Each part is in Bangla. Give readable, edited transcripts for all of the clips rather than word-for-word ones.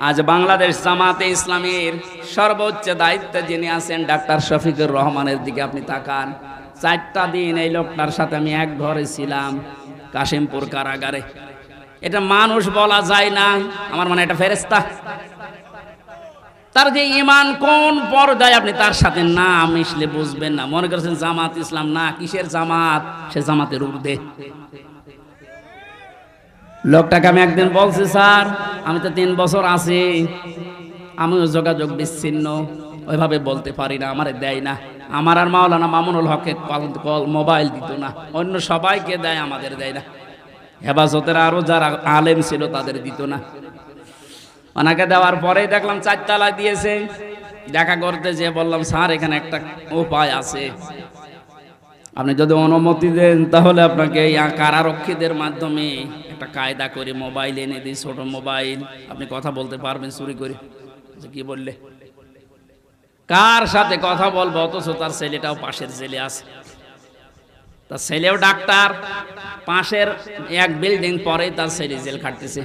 আজ বাংলাদেশ জামাতে ইসলামীর সর্বোচ্চ দায়িত্বে যিনি আছেন ডাক্তার শফিকুর রহমানের দিকে আপনি তাকান। 4টা দিন এই লোকটার সাথে আমি এক ঘরে ছিলাম, কাশিমপুর কারাগারে। এটা মানুষ বলা যায় না, আমার মনে এটা ফেরেশতা। তার যে ঈমান কোন পর্যায়ে আপনি তার সাথে না মিশলে বুঝবেন না। মনে করছেন জামাত ইসলাম, না, কিসের জামাত? সে জামাতের ঊর্ধ্বে। লোকটাকে আমি একদিন বলছি, স্যার আমি তো 3 বছর আছি, আমিও যোগাযোগ বিচ্ছিন্ন, ওইভাবে বলতে পারি না, আমারে দেয় না। আমার আর মাওলানা মামুনুল হকের কল মোবাইল দিত না, অন্য সবাইকে দেয়, আমাদের দেয় না। হেফাজতের আরো যারা আলেম ছিল তাদের দিত না। ওনাকে দেওয়ার পরেই দেখলাম 4 তলায় দিয়েছে। দেখা করতে যেয়ে বললাম, স্যার এখানে একটা উপায় আছে, আপনি যদি অনুমতি দেন তাহলে আপনাকে এই কারারক্ষীদের মাধ্যমে একটা কায়দা করে মোবাইল এনে দিই, ছোট মোবাইল, আপনি কথা বলতে পারবেন চুরি করে। কি বললে? কার সাথে কথা বলবো? অথচ তার ছেলেটাও পাশের জেলে আছে, তার ছেলেও ডাক্তার, পাশের এক বিল্ডিং পরে তার ছেলে জেল খাটতেছে।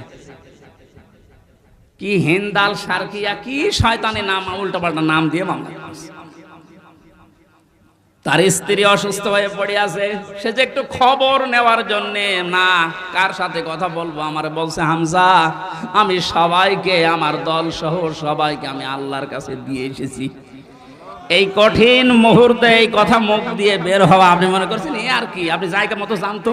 কি হিন্দাল সার্কিয়া, কি শয়তানি নাম, উল্টোপাল্টা নাম দিয়ে মামলা করছে। তার স্ত্রী অসুস্থ হয়ে পড়ে আছে, সে যে একটু খবর নেওয়ার জন্যে, না কার সাথে কথা বলবো, আমারে বলছে, হামজা আমি সবাইকে, আমার দল সহ সবাইকে আমি আল্লাহর কাছে দিয়ে এসেছি। এই কঠিন মুহূর্তে এই কথা মুখ দিয়ে বের হওয়া, আপনি মনে করছেন এ আর কি? আপনি জায়গা মতো জানতো,